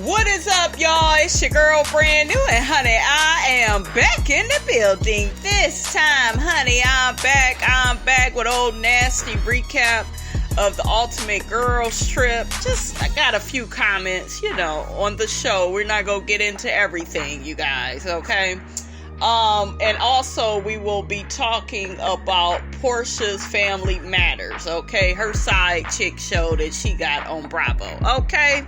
What is up, y'all? It's your girl, brand new, and honey, I am back in the building. This time, honey, I'm back with old nasty recap of the Ultimate Girls Trip. I got a few comments, on the show. We're not gonna get into everything, you guys, okay? And also we will be talking about Portia's Family Matters, okay? Her side chick show that she got on Bravo, okay?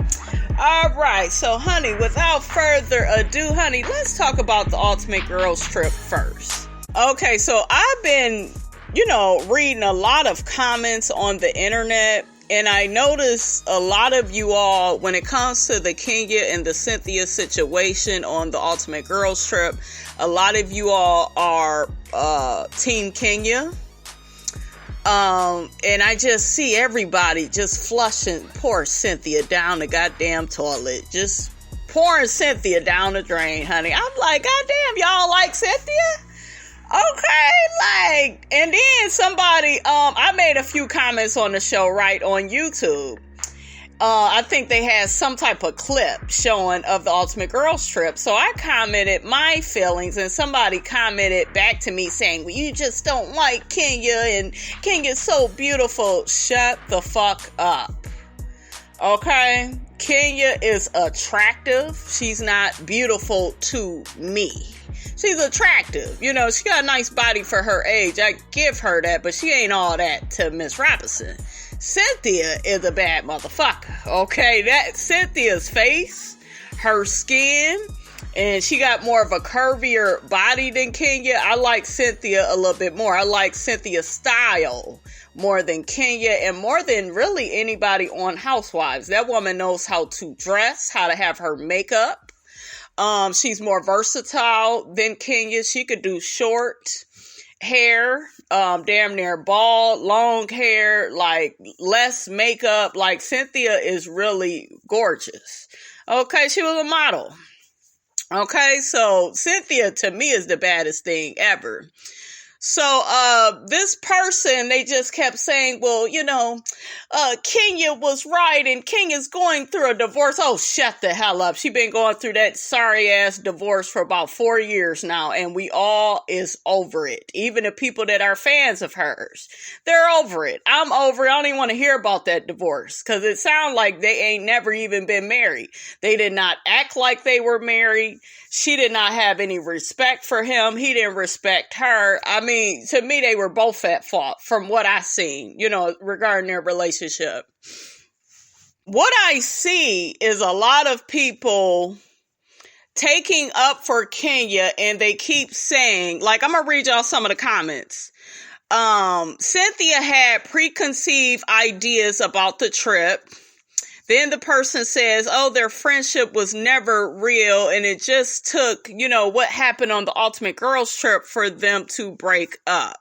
All right, so honey, without further ado, honey, let's talk about the Ultimate Girls Trip first. Okay, so I've been, reading a lot of comments on the internet, and I noticed a lot of you all, when it comes to the Kenya and the Cynthia situation on the Ultimate Girls Trip, a lot of you all are Team Kenya. And I just see everybody just flushing poor Cynthia down the goddamn toilet. Just pouring Cynthia down the drain, honey. I'm like, goddamn, y'all like Cynthia? Okay, and then somebody, I made a few comments on the show, right, on YouTube. I think they had some type of clip showing of the Ultimate Girls Trip. So I commented my feelings, and somebody commented back to me saying, well, you just don't like Kenya, and Kenya's so beautiful. Shut the fuck up. Okay? Kenya is attractive. She's not beautiful to me. She's attractive. She got a nice body for her age. I give her that, but she ain't all that to Miss Robinson. Cynthia is a bad motherfucker, okay? That Cynthia's face, her skin, and she got more of a curvier body than Kenya. I like Cynthia a little bit more. I like Cynthia's style more than Kenya, and more than really anybody on Housewives. That woman knows how to dress, how to have her makeup. She's more versatile than Kenya. She could do short hair, damn near bald, long hair, like less makeup. Like Cynthia is really gorgeous. Okay, she was a model. Okay, so Cynthia to me is the baddest thing ever. So, this person, they just kept saying, well, Kenya was right, and Kenya's going through a divorce. Oh, shut the hell up. She been going through that sorry-ass divorce for about 4 years now, and we all is over it. Even the people that are fans of hers, they're over it. I'm over it. I don't even want to hear about that divorce, because it sounds like they ain't never even been married. They did not act like they were married. She did not have any respect for him. He didn't respect her. I mean, to me, they were both at fault from what I seen, regarding their relationship. What I see is a lot of people taking up for Kenya, and they keep saying, like, I'm going to read y'all some of the comments. Cynthia had preconceived ideas about the trip. Then the person says, oh, their friendship was never real, and it just took, what happened on the Ultimate Girls Trip for them to break up.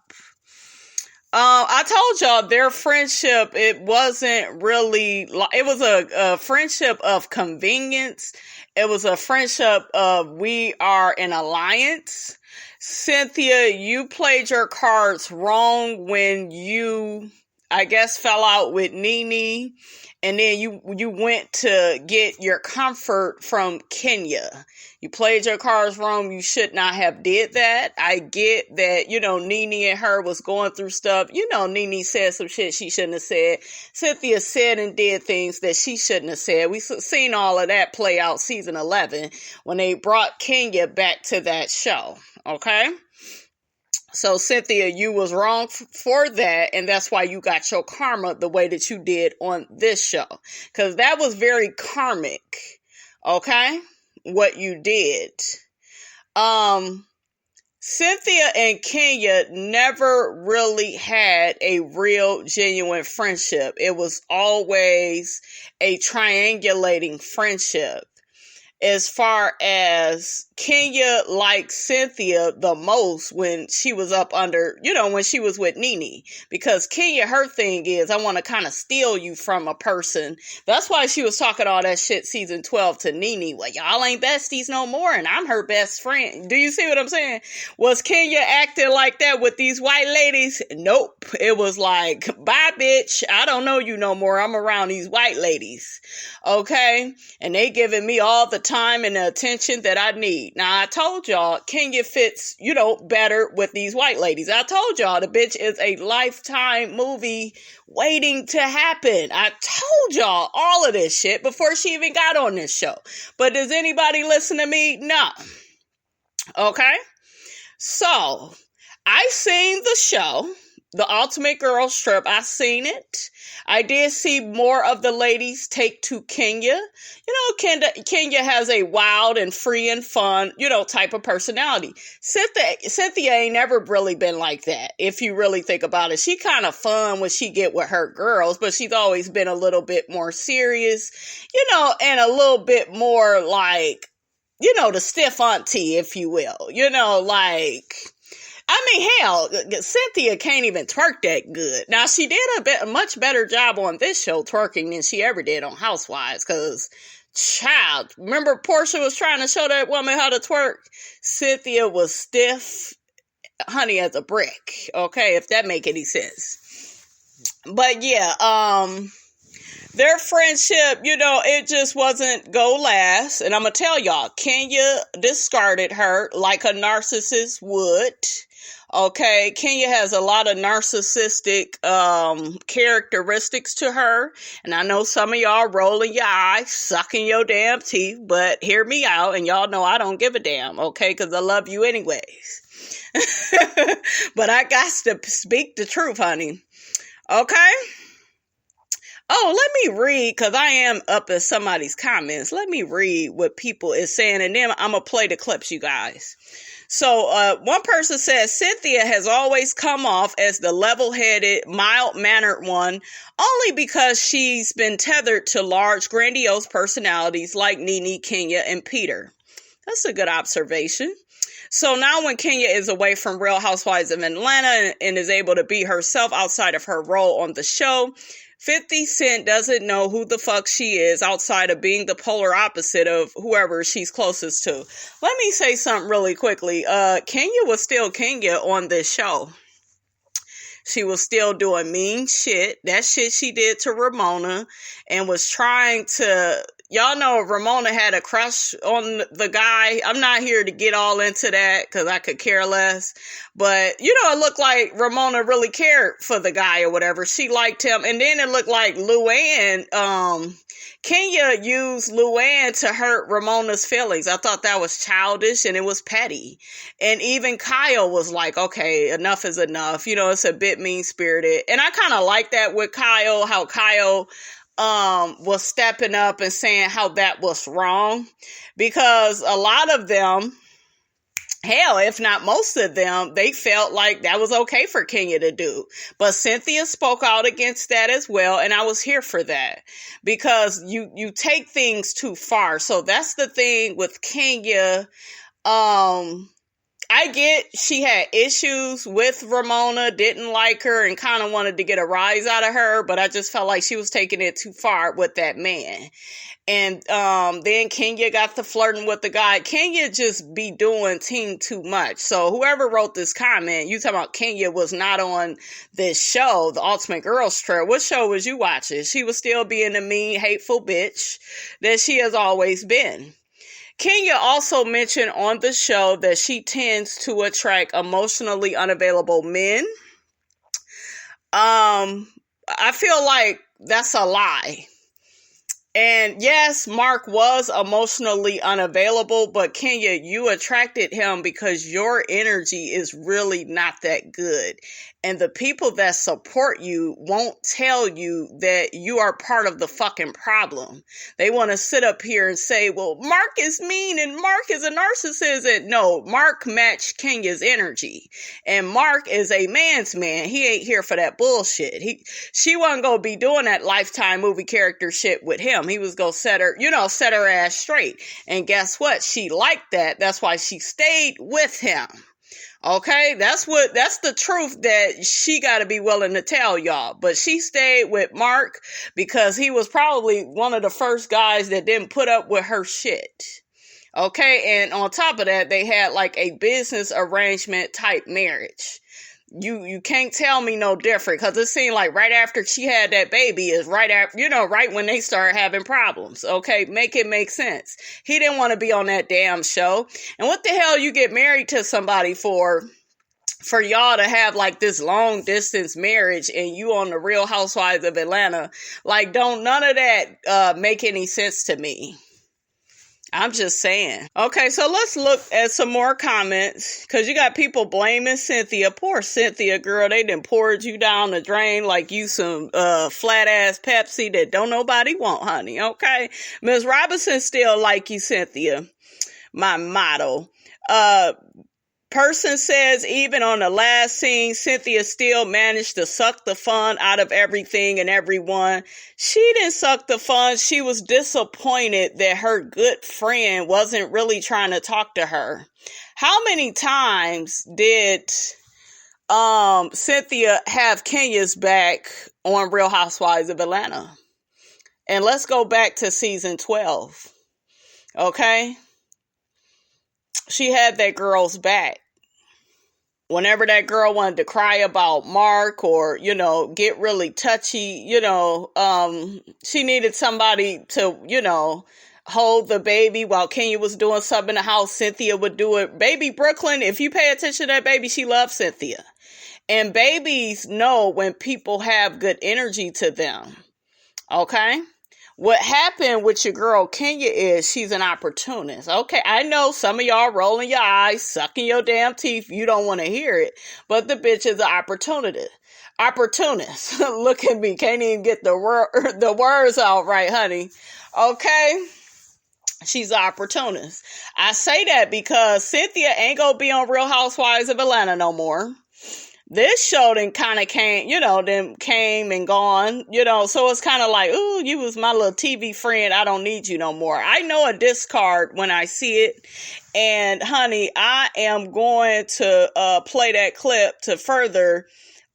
I told y'all their friendship, it wasn't really, it was a friendship of convenience. It was a friendship of we are an alliance. Cynthia, you played your cards wrong when you, I guess, fell out with Nene. And then you went to get your comfort from Kenya. You played your cards wrong. You should not have did that. I get that, Nene and her was going through stuff. Nene said some shit she shouldn't have said. Cynthia said and did things that she shouldn't have said. We've seen all of that play out season 11 when they brought Kenya back to that show. Okay? So, Cynthia, you was wrong for that, and that's why you got your karma the way that you did on this show. Because that was very karmic, okay? What you did. Cynthia and Kenya never really had a real, genuine friendship. It was always a triangulating friendship. as far as Kenya liked Cynthia the most when she was up under, when she was with Nene. Because Kenya, her thing is, I want to kind of steal you from a person. That's why she was talking all that shit season 12 to Nene. Well, y'all ain't besties no more, and I'm her best friend. Do you see what I'm saying? Was Kenya acting like that with these white ladies? Nope. It was like, bye, bitch. I don't know you no more. I'm around these white ladies. Okay? And they giving me all the time and the attention that I need. Now, I told y'all, Kenya fits, better with these white ladies. I told y'all the bitch is a Lifetime movie waiting to happen. I told y'all all of this shit before she even got on this show. But does anybody listen to me? No. Okay? So, I seen the show, The Ultimate Girls Trip. I seen it. I did see more of the ladies take to Kenya. Kenya has a wild and free and fun, type of personality. Cynthia ain't never really been like that, if you really think about it. She kind of fun when she get with her girls, but she's always been a little bit more serious, and a little bit more like, the stiff auntie, if you will. Hell, Cynthia can't even twerk that good. Now, she did a much better job on this show twerking than she ever did on Housewives, because, child, remember Portia was trying to show that woman how to twerk? Cynthia was stiff, honey, as a brick, okay, if that make any sense. But, yeah, their friendship, it just wasn't go last. And I'm going to tell y'all, Kenya discarded her like a narcissist would. Okay, Kenya has a lot of narcissistic characteristics to her. And I know some of y'all rolling your eyes, sucking your damn teeth, but hear me out. And y'all know I don't give a damn, okay, because I love you anyways. But I got to speak the truth, honey. Okay? Oh, let me read, because I am up in somebody's comments. Let me read what people is saying, and then I'm going to play the clips, you guys. So, one person says, Cynthia has always come off as the level-headed, mild-mannered one, only because she's been tethered to large, grandiose personalities like Nene, Kenya, and Peter. That's a good observation. So now when Kenya is away from Real Housewives of Atlanta and is able to be herself outside of her role on the show, 50 Cent doesn't know who the fuck she is outside of being the polar opposite of whoever she's closest to. Let me say something really quickly. Kenya was still Kenya on this show. She was still doing mean shit. That shit she did to Ramona and was trying to... Y'all know Ramona had a crush on the guy. I'm not here to get all into that because I could care less. But, it looked like Ramona really cared for the guy or whatever. She liked him. And then it looked like Luann, Kenya used Luann to hurt Ramona's feelings. I thought that was childish and it was petty. And even Kyle was like, okay, enough is enough. It's a bit mean-spirited. And I kind of like that with Kyle, how Kyle... was stepping up and saying how that was wrong, because a lot of them, hell, if not most of them, they felt like that was okay for Kenya to do. But Cynthia spoke out against that as well, and I was here for that, because you take things too far. So that's the thing with Kenya. I get she had issues with Ramona, didn't like her, and kind of wanted to get a rise out of her, but I just felt like she was taking it too far with that man. And then Kenya got to flirting with the guy. Kenya just be doing too much. So whoever wrote this comment, you talking about Kenya was not on this show, The Ultimate Girls Trip. What show was you watching? She was still being a mean, hateful bitch that she has always been. Kenya also mentioned on the show that she tends to attract emotionally unavailable men. I feel like that's a lie. And yes, Mark was emotionally unavailable, but Kenya, you attracted him because your energy is really not that good. And the people that support you won't tell you that you are part of the fucking problem. They want to sit up here and say, well, Mark is mean and Mark is a narcissist. And no, Mark matched Kenya's energy. And Mark is a man's man. He ain't here for that bullshit. She wasn't going to be doing that Lifetime movie character shit with him. He was going to set her ass straight. And guess what? She liked that. That's why she stayed with him. Okay, that's the truth that she got to be willing to tell y'all. But she stayed with Mark because he was probably one of the first guys that didn't put up with her shit. Okay, and on top of that, they had like a business arrangement type marriage. You can't tell me no different, because it seemed like right after she had that baby is right after, right when they start having problems. Okay, make it make sense. He didn't want to be on that damn show. And what the hell you get married to somebody for y'all to have like this long distance marriage and you on the Real Housewives of Atlanta? Like, don't none of that make any sense to me. I'm just saying. Okay, so let's look at some more comments, because you got people blaming Cynthia. Poor Cynthia, girl. They done poured you down the drain like you some flat ass Pepsi that don't nobody want, honey. Okay, Ms. Robinson still like you, Cynthia. My motto. Person says even on the last scene, Cynthia still managed to suck the fun out of everything and everyone. She didn't suck the fun. She was disappointed that her good friend wasn't really trying to talk to her. How many times did Cynthia have Kenya's back on Real Housewives of Atlanta? And let's go back to season 12. Okay? She had that girl's back. Whenever that girl wanted to cry about Mark or, get really touchy, she needed somebody to, hold the baby while Kenya was doing something in the house. Cynthia would do it. Baby Brooklyn, if you pay attention to that baby, she loves Cynthia. And babies know when people have good energy to them. Okay? What happened with your girl Kenya is she's an opportunist. Okay, I know some of y'all rolling your eyes, sucking your damn teeth. You don't want to hear it. But the bitch is an opportunist. Look at me. Can't even get the words out right, honey. Okay? She's an opportunist. I say that because Cynthia ain't gonna be on Real Housewives of Atlanta no more. This show then kind of came, then came and gone, so it's kind of like, ooh, you was my little TV friend. I don't need you no more. I know a discard when I see it. And honey, I am going to play that clip to further,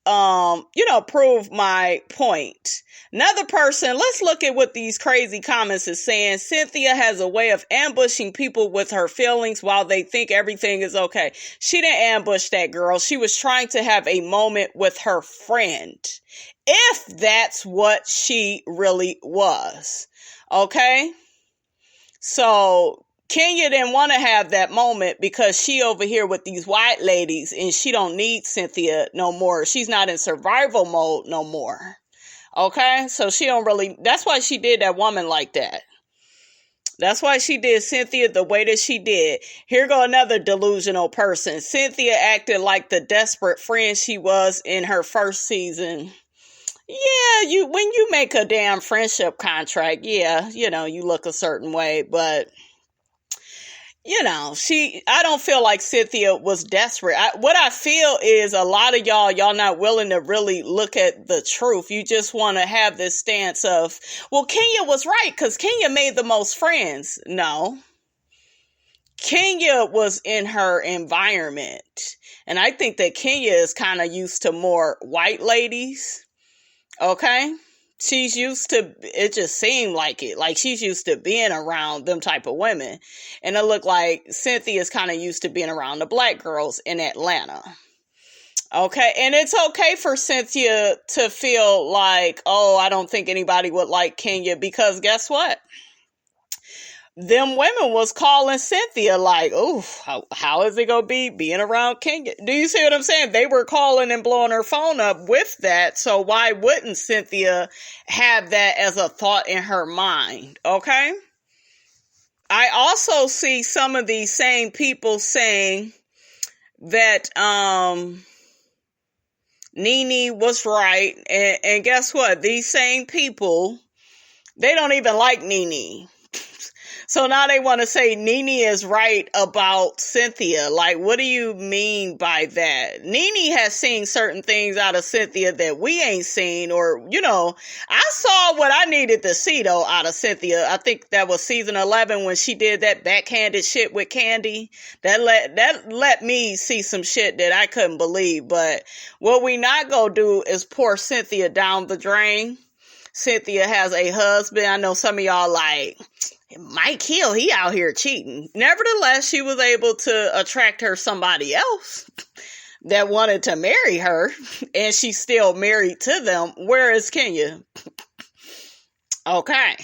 prove my point. Another person, let's look at what these crazy comments is saying. Cynthia has a way of ambushing people with her feelings while they think everything is okay. She didn't ambush that girl. She was trying to have a moment with her friend. If that's what she really was. Okay? So Kenya didn't want to have that moment because she over here with these white ladies and she don't need Cynthia no more. She's not in survival mode no more. Okay, so she don't really, that's why she did that woman like that. That's why she did Cynthia the way that she did. Here go another delusional person. Cynthia acted like the desperate friend she was in her first season. Yeah, when you make a damn friendship contract, yeah, you look a certain way, but I don't feel like Cynthia was desperate. What I feel is a lot of y'all not willing to really look at the truth. You just want to have this stance of, well, Kenya was right because Kenya made the most friends. No. Kenya was in her environment. And I think that Kenya is kind of used to more white ladies. Okay? She's used to, it just seemed like it. Like she's used to being around them type of women. And it looked like Cynthia's kind of used to being around the black girls in Atlanta. Okay. And it's okay for Cynthia to feel like, oh, I don't think anybody would like Kenya, because guess what? Them women was calling Cynthia like, oh, how is it going to be being around Kenya? Do you see what I'm saying? They were calling and blowing her phone up with that. So why wouldn't Cynthia have that as a thought in her mind? Okay. I also see some of these same people saying that, Nene was right. And guess what? These same people, they don't even like Nene. So now they want to say Nene is right about Cynthia. Like, what do you mean by that? Nene has seen certain things out of Cynthia that we ain't seen, or, I saw what I needed to see, though, out of Cynthia. I think that was season 11 when she did that backhanded shit with Candy. That let me see some shit that I couldn't believe. But what we not gonna do is pour Cynthia down the drain. Cynthia has a husband. I know some of y'all like, Mike Hill, he out here cheating. Nevertheless, she was able to attract her somebody else that wanted to marry her, and she's still married to them. Where is Kenya? Okay.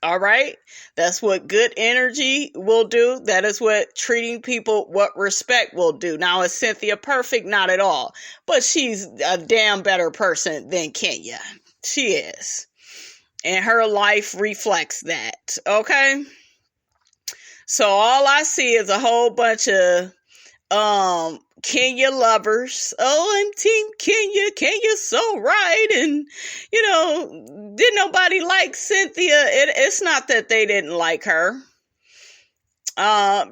All right. That's what good energy will do. That is what treating people with respect will do. Now, is Cynthia perfect? Not at all. But she's a damn better person than Kenya. She is. And her life reflects that. Okay? So all I see is a whole bunch of Kenya lovers. Oh, I'm Team Kenya. Kenya's so right. And, didn't nobody like Cynthia? It's not that they didn't like her. I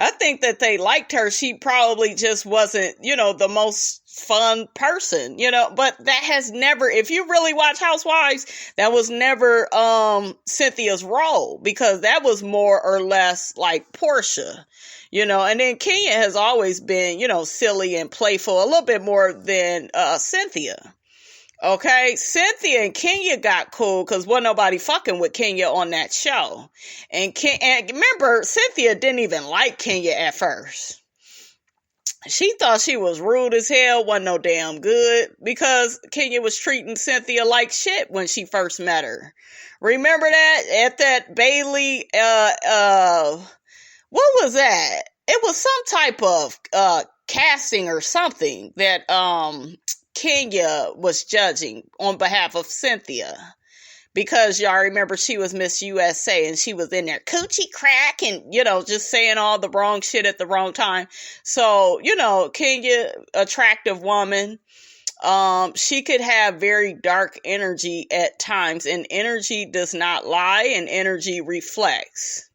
think that they liked her. She probably just wasn't, the most fun person, but that has never, if you really watch Housewives, that was never Cynthia's role, because that was more or less like Portia, and then Kenya has always been, silly and playful, a little bit more than Cynthia. Okay, Cynthia and Kenya got cool because wasn't nobody fucking with Kenya on that show. And remember, Cynthia didn't even like Kenya at first. She thought she was rude as hell, wasn't no damn good, because Kenya was treating Cynthia like shit when she first met her. Remember that? At that Bailey, what was that? It was some type of casting or something that Kenya was judging on behalf of Cynthia, because y'all remember she was Miss USA and she was in there coochie crack and, just saying all the wrong shit at the wrong time. So, Kenya, attractive woman, she could have very dark energy at times, and energy does not lie and energy reflects.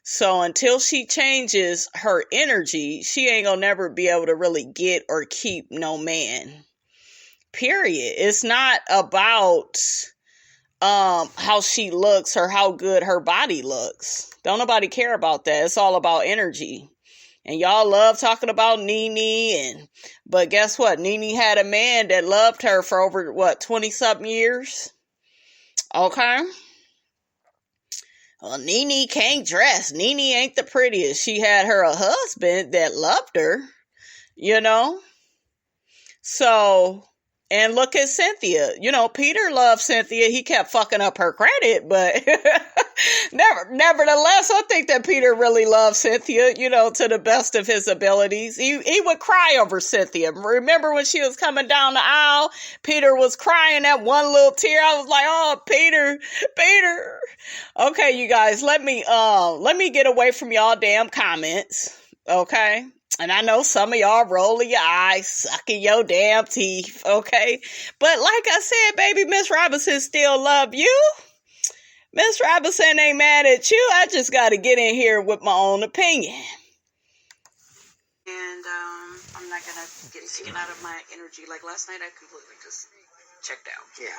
So until she changes her energy, she ain't gonna never be able to really get or keep no man. Period. It's not about how she looks or how good her body looks. Don't nobody care about that. It's all about energy. And y'all love talking about Nene, but guess what? Nene had a man that loved her for over 20-something years. Okay. Well, Nene can't dress. Nene ain't the prettiest. She had her a husband that loved her, So, and look at Cynthia. Peter loved Cynthia. He kept fucking up her credit, but nevertheless, I think that Peter really loved Cynthia, to the best of his abilities. He would cry over Cynthia. Remember when she was coming down the aisle? Peter was crying that one little tear. I was like, oh, Peter. Okay, you guys, let me get away from y'all damn comments. Okay. And I know some of y'all rolling your eyes, sucking your damn teeth, okay? But like I said, baby, Miss Robinson still love you. Miss Robinson ain't mad at you. I just got to get in here with my own opinion. And I'm not going to get taken out of my energy. Like last night, I completely just checked out. Yeah.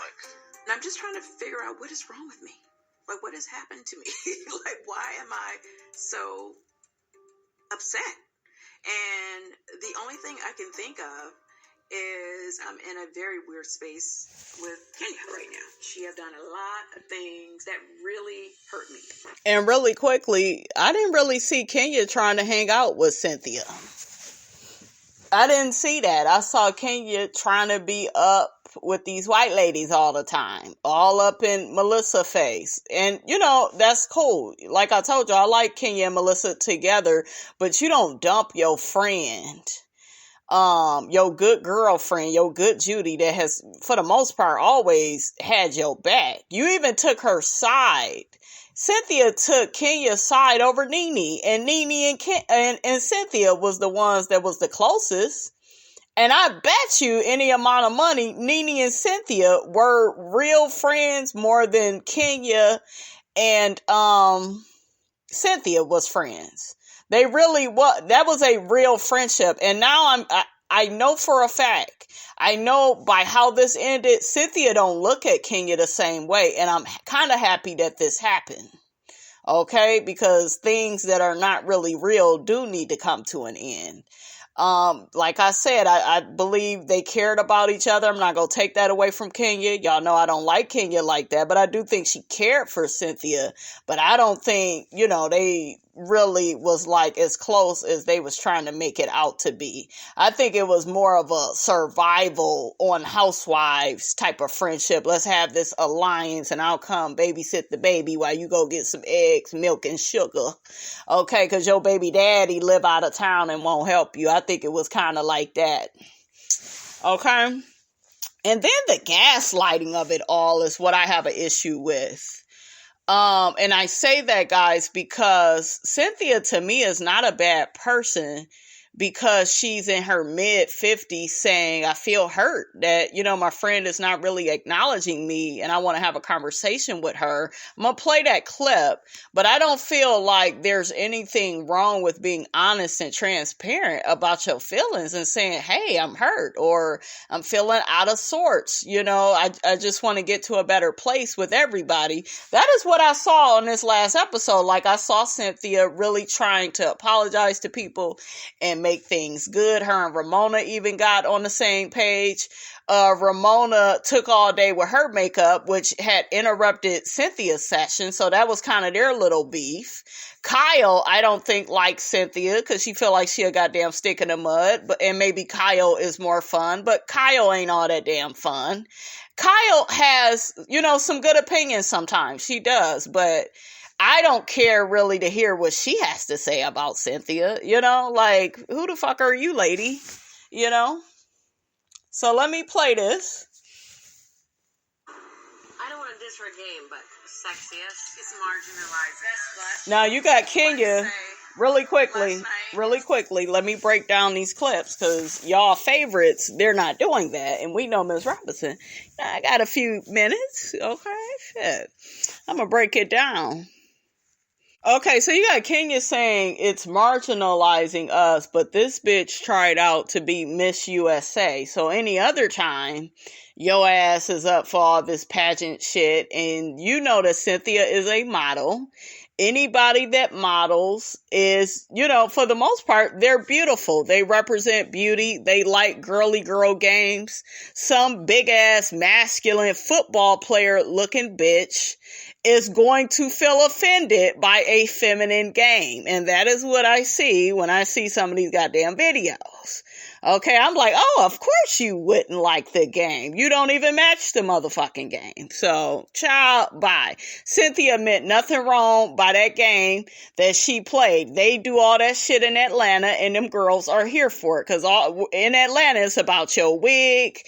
And I'm just trying to figure out what is wrong with me. Like, what has happened to me? Like, why am I so upset? And the only thing I can think of is I'm in a very weird space with Kenya right now. She have done a lot of things that really hurt me. And really quickly, I didn't really see Kenya trying to hang out with Cynthia. I didn't see that. I saw Kenya trying to be up with these white ladies all the time, all up in Melissa face. And, that's cool. Like I told you, I like Kenya and Melissa together, but you don't dump your friend, your good girlfriend, your good Judy that has, for the most part, always had your back. You even took her side. Cynthia took Kenya's side over Nene, and Nene and Cynthia was the ones that was the closest. And I bet you any amount of money, Nene and Cynthia were real friends more than Kenya and Cynthia was friends. They really was. That was a real friendship. And now I know for a fact, I know by how this ended, Cynthia don't look at Kenya the same way. And I'm kind of happy that this happened. Okay? Because things that are not really real do need to come to an end. Like I said, I believe they cared about each other. I'm not going to take that away from Kenya. Y'all know I don't like Kenya like that, but I do think she cared for Cynthia, but I don't think, they really was like as close as they was trying to make it out to be. I think it was more of a survival on Housewives type of friendship. Let's have this alliance and I'll come babysit the baby while you go get some eggs, milk, and sugar. Okay, because your baby daddy live out of town and won't help you. I think it was kind of like that. Okay? And then the gaslighting of it all is what I have an issue with. And I say that, guys, because Cynthia to me is not a bad person because she's in her mid-50s saying, I feel hurt that, my friend is not really acknowledging me and I want to have a conversation with her. I'm going to play that clip, but I don't feel like there's anything wrong with being honest and transparent about your feelings and saying, hey, I'm hurt or I'm feeling out of sorts. I just want to get to a better place with everybody. That is what I saw on this last episode. Like I saw Cynthia really trying to apologize to people and make things good. Her and Ramona even got on the same page. Ramona took all day with her makeup, which had interrupted Cynthia's session. So that was kind of their little beef. Kyle, I don't think likes Cynthia because she feel like she a goddamn stick in the mud. And maybe Kyle is more fun, but Kyle ain't all that damn fun. Kyle has, some good opinions sometimes. She does, but I don't care really to hear what she has to say about Cynthia, like, who the fuck are you, lady? So let me play this. I don't want to diss her game, but sexiest is marginalized. That's what. Now you got Kenya really quickly. Let me break down these clips because y'all favorites, they're not doing that. And we know Ms. Robinson. I got a few minutes. Okay, shit. I'm going to break it down. Okay, so you got Kenya saying it's marginalizing us, but this bitch tried out to be Miss USA. So any other time, your ass is up for all this pageant shit. And you know that Cynthia is a model. Anybody that models is, for the most part, they're beautiful. They represent beauty. They like girly girl games. Some big ass masculine football player looking bitch is going to feel offended by a feminine game. And that is what I see when I see some of these goddamn videos. Okay, I'm like, oh, of course you wouldn't like the game. You don't even match the motherfucking game. So, child, bye. Cynthia meant nothing wrong by that game that she played. They do all that shit in Atlanta, and them girls are here for it. Because in Atlanta, it's about your wig,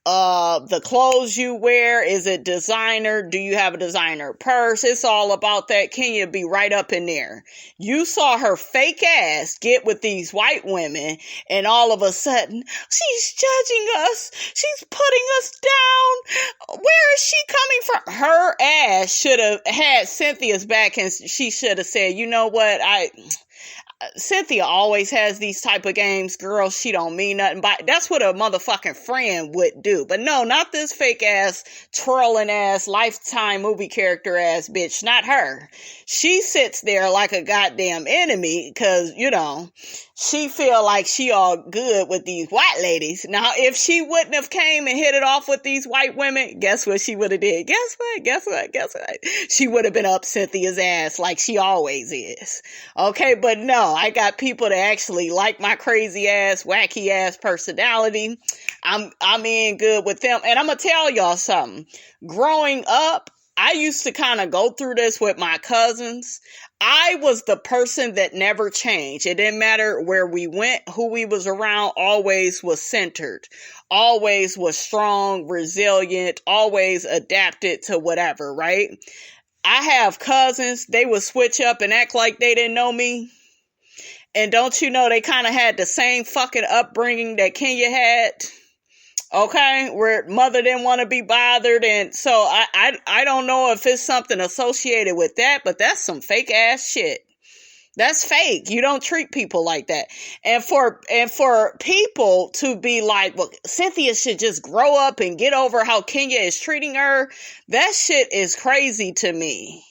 the clothes you wear. Is it designer? Do you have a designer purse? It's all about that. Kenya be right up in there. You saw her fake ass get with these white women and all of a sudden she's judging us. She's putting us down. Where is she coming from? Her ass should have had Cynthia's back and she should have said, you know what? Cynthia always has these type of games, girl. She don't mean nothing. But that's what a motherfucking friend would do. But no, not this fake ass, twirling ass, Lifetime movie character ass bitch. Not her. She sits there like a goddamn enemy because, she feel like she all good with these white ladies. Now, if she wouldn't have came and hit it off with these white women, guess what she would have did? Guess what? She would have been up Cynthia's ass like she always is. Okay, but no, I got people that actually like my crazy ass, wacky ass personality. I'm in good with them. And I'm going to tell y'all something. Growing up, I used to kind of go through this with my cousins. I was the person that never changed. It didn't matter where we went, who we was around, always was centered, always was strong, resilient, always adapted to whatever, right? I have cousins, they would switch up and act like they didn't know me. And don't you know they kind of had the same fucking upbringing that Kenya had? Okay, where mother didn't want to be bothered, and so I don't know if it's something associated with that, but that's some fake ass shit. That's fake. You don't treat people like that. And for people to be like, well, Cynthia should just grow up and get over how Kenya is treating her, that shit is crazy to me.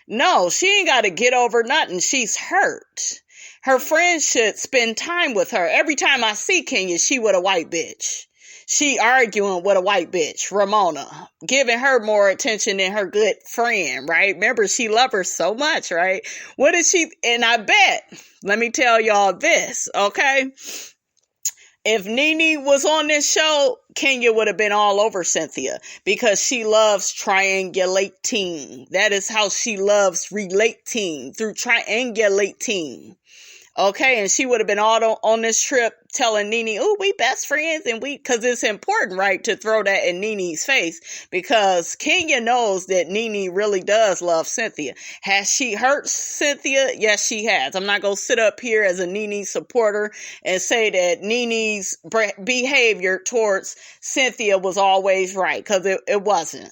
No, she ain't got to get over nothing. She's hurt. Her friends should spend time with her. Every time I see Kenya, she with a white bitch. She arguing with a white bitch, Ramona, giving her more attention than her good friend, right? Remember, she loved her so much, right? What did she, and I bet, let me tell y'all this, okay? If Nene was on this show, Kenya would have been all over Cynthia because she loves triangulating. That is how she loves relating, through triangulating. Okay, and she would have been all on this trip telling Nene, oh, we best friends, and because it's important, right, to throw that in Nene's face, because Kenya knows that Nene really does love Cynthia. Has she hurt Cynthia? Yes, she has. I'm not going to sit up here as a Nene supporter and say that Nene's behavior towards Cynthia was always right, because it wasn't.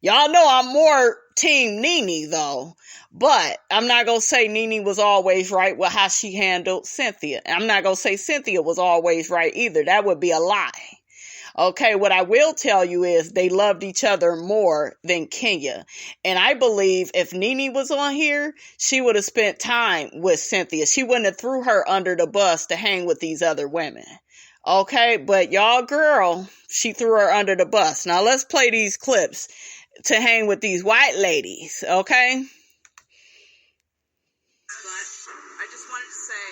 Y'all know I'm more team Nene, though. But I'm not going to say Nene was always right with how she handled Cynthia. I'm not going to say Cynthia was always right either. That would be a lie. Okay, what I will tell you is they loved each other more than Kenya. And I believe if Nene was on here, she would have spent time with Cynthia. She wouldn't have threw her under the bus to hang with these other women. Okay, but y'all girl, she threw her under the bus. Now let's play these clips to hang with these white ladies, okay? I just wanted to say,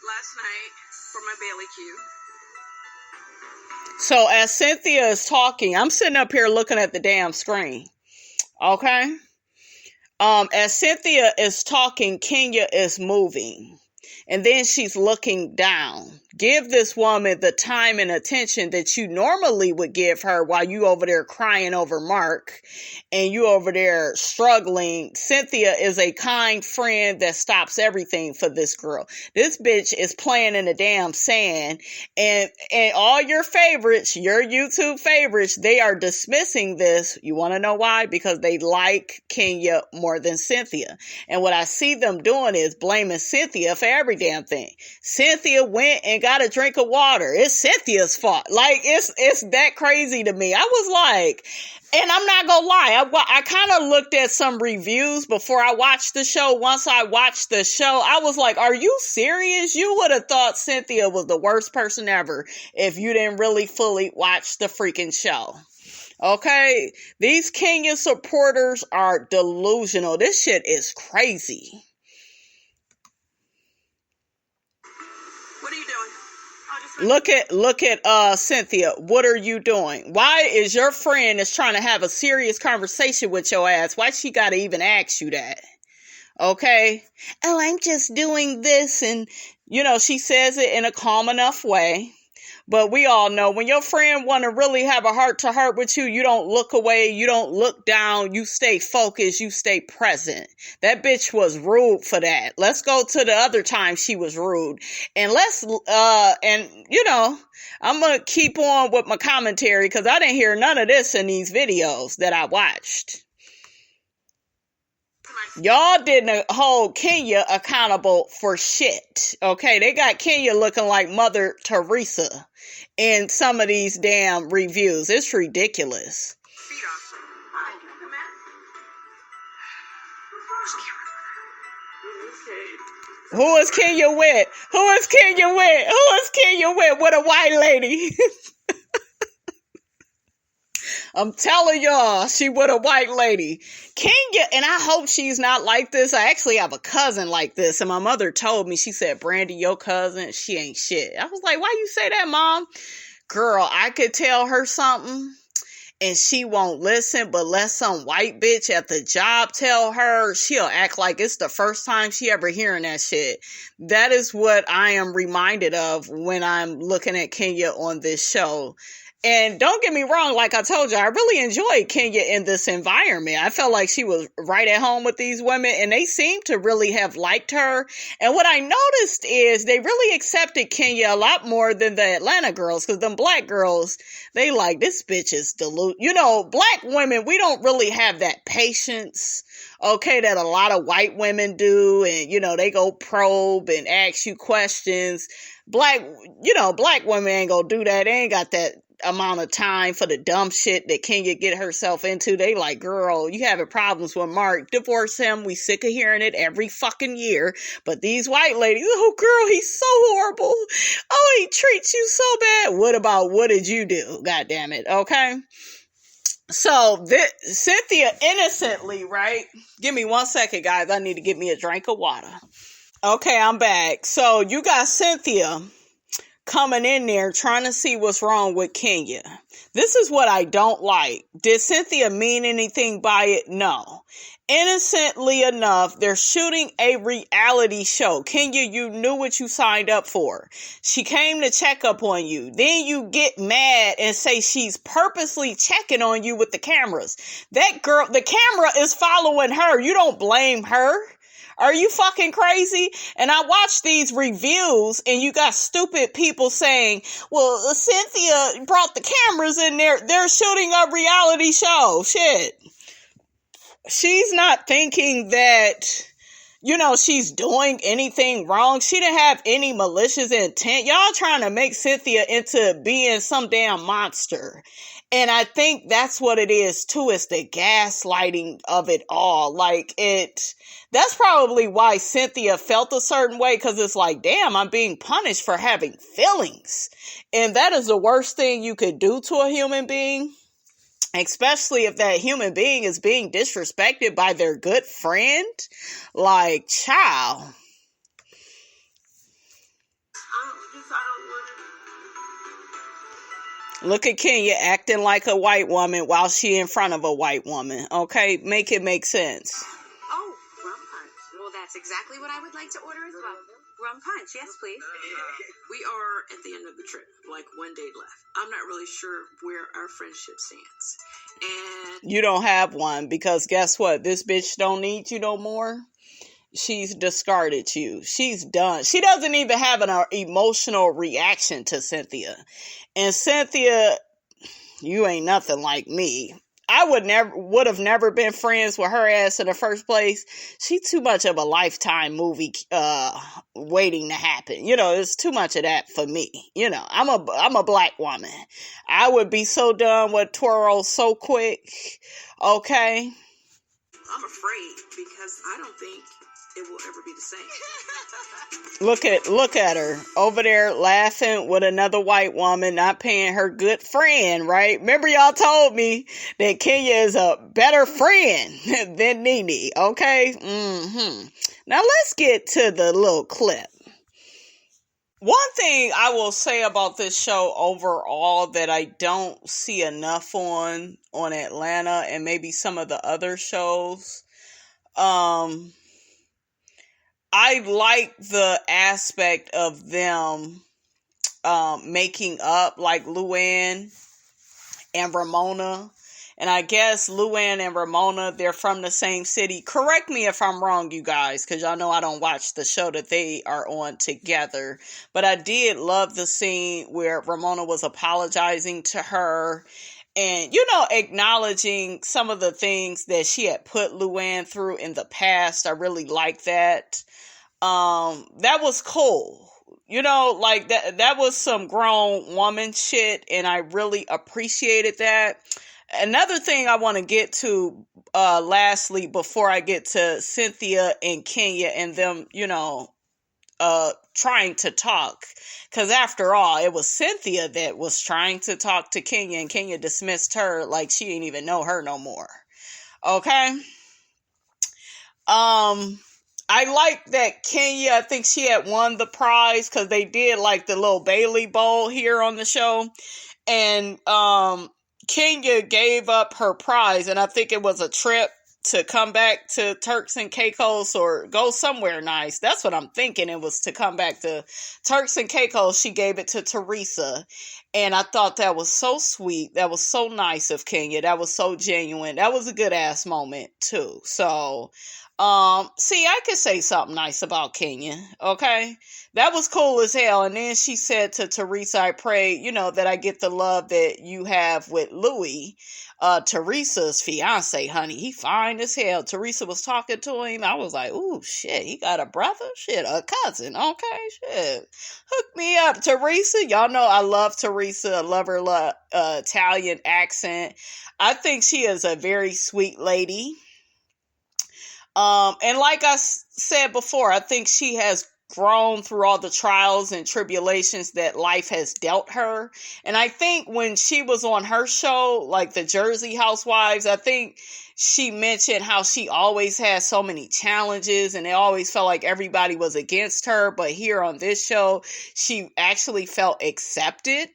last night for my Bailey cue. So as Cynthia is talking, I'm sitting up here looking at the damn screen. Okay? As Cynthia is talking, Kenya is moving. And then she's looking down. Give this woman the time and attention that you normally would give her while you over there crying over Mark and you over there struggling. Cynthia is a kind friend that stops everything for this girl. This bitch is playing in the damn sand, and all your favorites, your YouTube favorites, they are dismissing this. You want to know why? Because they like Kenya more than Cynthia. And what I see them doing is blaming Cynthia for every damn thing. Cynthia went and got a drink of water. It's Cynthia's fault. Like, it's that crazy to me. I was like, and I'm not gonna lie, I kind of looked at some reviews before I watched the show. Once I watched the show, I was like, are you serious? You would have thought Cynthia was the worst person ever if you didn't really fully watch the freaking show. Okay? These Kenya supporters are delusional. This shit is crazy. What are you doing? Look at Cynthia. What are you doing? Why is your friend is trying to have a serious conversation with your ass? Why she gotta even ask you that? Okay? Oh, I'm just doing this, and she says it in a calm enough way. But we all know when your friend want to really have a heart-to-heart with you, you don't look away, you don't look down, you stay focused, you stay present. That bitch was rude for that. Let's go to the other time she was rude. And I'm going to keep on with my commentary because I didn't hear none of this in these videos that I watched. Y'all didn't hold Kenya accountable for shit. Okay, they got Kenya looking like Mother Teresa in some of these damn reviews. It's ridiculous. Feet off. Hi, come in. Who is Kenya with? Who is Kenya with? Who is Kenya with a white lady? I'm telling y'all, she with a white lady. Kenya, and I hope she's not like this. I actually have a cousin like this, and my mother told me, she said, Brandy, your cousin, she ain't shit. I was like, why you say that, Mom? Girl, I could tell her something, and she won't listen, but let some white bitch at the job tell her, she'll act like it's the first time she ever hearing that shit. That is what I am reminded of when I'm looking at Kenya on this show. And don't get me wrong, like I told you, I really enjoyed Kenya in this environment. I felt like she was right at home with these women, and they seemed to really have liked her. And what I noticed is they really accepted Kenya a lot more than the Atlanta girls, because them black girls, they like, this bitch is black women, we don't really have that patience, okay, that a lot of white women do. And, they go probe and ask you questions. Black women ain't gonna do that. They ain't got that amount of time for the dumb shit that Kenya get herself into. They like, girl, you having problems with Mark, divorce him. We sick of hearing it every fucking year. But these white ladies, oh girl, he's so horrible. Oh, he treats you so bad. What did you do? God damn it. Okay. So Cynthia innocently, right? Give me 1 second, guys. I need to get me a drink of water. Okay, I'm back. So you got Cynthia coming in there trying to see what's wrong with Kenya. This is what I don't like. Did Cynthia mean anything by it? No. Innocently enough, they're shooting a reality show. Kenya, you knew what you signed up for. She came to check up on you. Then you get mad and say she's purposely checking on you with the cameras. That girl, the camera is following her. You don't blame her. Are you fucking crazy? And I watch these reviews and you got stupid people saying, well, Cynthia brought the cameras in there. They're shooting a reality show. Shit. She's not thinking that, she's doing anything wrong. She didn't have any malicious intent. Y'all trying to make Cynthia into being some damn monster. And I think that's what it is too. It's the gaslighting of it all. That's probably why Cynthia felt a certain way, because it's like, damn, I'm being punished for having feelings. And that is the worst thing you could do to a human being, especially if that human being is being disrespected by their good friend. Like, child. Look at Kenya acting like a white woman while she in front of a white woman. Okay, make it make sense. Oh, rum punch. Well, that's exactly what I would like to order as well. Rum punch, yes, please. We are at the end of the trip, like 1 day left. I'm not really sure where our friendship stands. And you don't have one, because guess what? This bitch don't need you no more. She's discarded you. She's done. She doesn't even have an emotional reaction to Cynthia. And Cynthia, you ain't nothing like me. I would have never been friends with her ass in the first place. She's too much of a Lifetime movie waiting to happen. It's too much of that for me. I'm a black woman. I would be so done with Toro so quick. Okay? I'm afraid, because I don't think it will ever be the same. Look at her over there laughing with another white woman, not paying her good friend, right? Remember y'all told me that Kenya is a better friend than Nene, okay? Now let's get to the little clip. One thing I will say about this show overall that I don't see enough on Atlanta and maybe some of the other shows, I like the aspect of them making up, like Luann and Ramona. And I guess Luann and Ramona, they're from the same city. Correct me if I'm wrong, you guys, because y'all know I don't watch the show that they are on together. But I did love the scene where Ramona was apologizing to her and, acknowledging some of the things that she had put Luann through in the past. I really like that. That was cool. That was some grown woman shit, and I really appreciated that. Another thing I want to get to, lastly, before I get to Cynthia and Kenya and them, trying to talk. Because after all, it was Cynthia that was trying to talk to Kenya, and Kenya dismissed her like she didn't even know her no more. Okay? I like that Kenya, I think she had won the prize, because they did like the little Bailey Bowl here on the show. And Kenya gave up her prize, and I think it was a trip to come back to Turks and Caicos or go somewhere nice. That's what I'm thinking. It was to come back to Turks and Caicos. She gave it to Teresa. And I thought that was so sweet. That was so nice of Kenya. That was so genuine. That was a good ass moment too. So, see, I could say something nice about Kenya. Okay. That was cool as hell. And then she said to Teresa, I pray, that I get the love that you have with Louis, Teresa's fiance, honey. He fine as hell. Teresa was talking to him. I was like, ooh, shit, he got a brother? Shit, a cousin. Okay, shit. Hook me up, Teresa. Y'all know I love Teresa. I love her Italian accent. I think she is a very sweet lady. And like I said before, I think she has grown through all the trials and tribulations that life has dealt her. And I think when she was on her show, like the Jersey Housewives, I think she mentioned how she always had so many challenges and it always felt like everybody was against her. But here on this show, she actually felt accepted.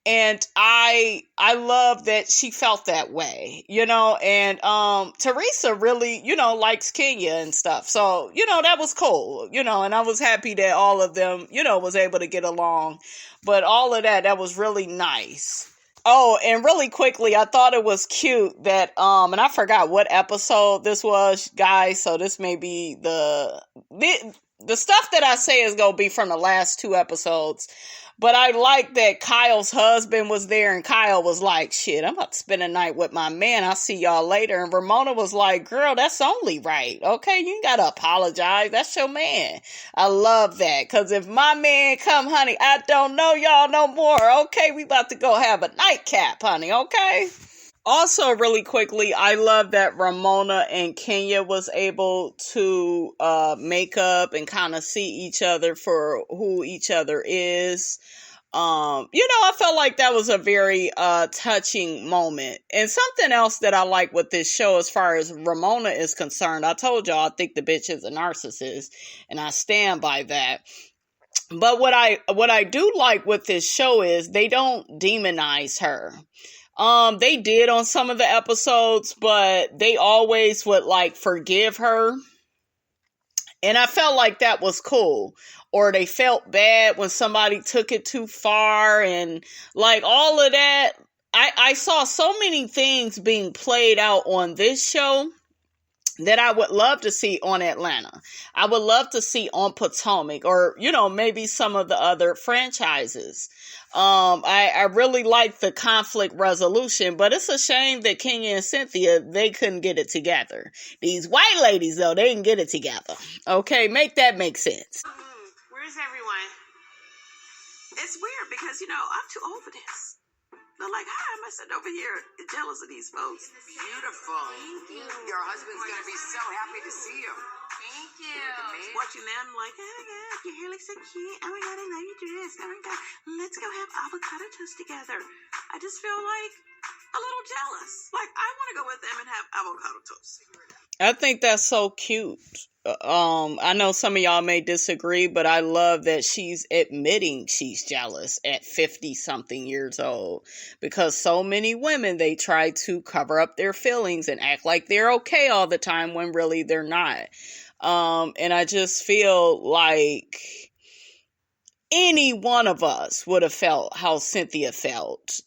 And I love that she felt that way, and, Teresa really, likes Kenya and stuff. So, that was cool, and I was happy that all of them, was able to get along, but all of that was really nice. Oh, and really quickly, I thought it was cute that, and I forgot what episode this was, guys. So this may be the stuff that I say is going to be from the last 2 episodes. But I like that Kyle's husband was there and Kyle was like, shit, I'm about to spend a night with my man. I'll see y'all later. And Ramona was like, girl, that's only right. Okay, you ain't got to apologize. That's your man. I love that. Because if my man come, honey, I don't know y'all no more. Okay, we about to go have a nightcap, honey. Okay. Also, really quickly, I love that Ramona and Kenya was able to make up and kind of see each other for who each other is. I felt like that was a very touching moment. And something else that I like with this show as far as Ramona is concerned, I told y'all I think the bitch is a narcissist, and I stand by that. But what I do like with this show is they don't demonize her. They did on some of the episodes, but they always would forgive her. And I felt like that was cool. Or they felt bad when somebody took it too far and all of that. I saw so many things being played out on this show that I would love to see on Atlanta. I would love to see on Potomac or, maybe some of the other franchises. I really like the conflict resolution, but it's a shame that Kenya and Cynthia, they couldn't get it together. These white ladies, though, they can get it together. Okay, make that make sense. Where's everyone? It's weird because, I'm too old for this. They're like, how am I sitting over here jealous of these folks? Beautiful. Thank you. Your husband's going to be so happy to see you. Thank you. Watching them like, oh my God, your hair looks so cute. Oh my God, I love your dress. Oh my God, let's go have avocado toast together. I just feel like a little jealous. Like, I want to go with them and have avocado toast. I think that's so cute. I know some of y'all may disagree, but I love that she's admitting she's jealous at 50-something years old. Because so many women, they try to cover up their feelings and act like they're okay all the time when really they're not. And I just feel like any one of us would have felt how Cynthia felt.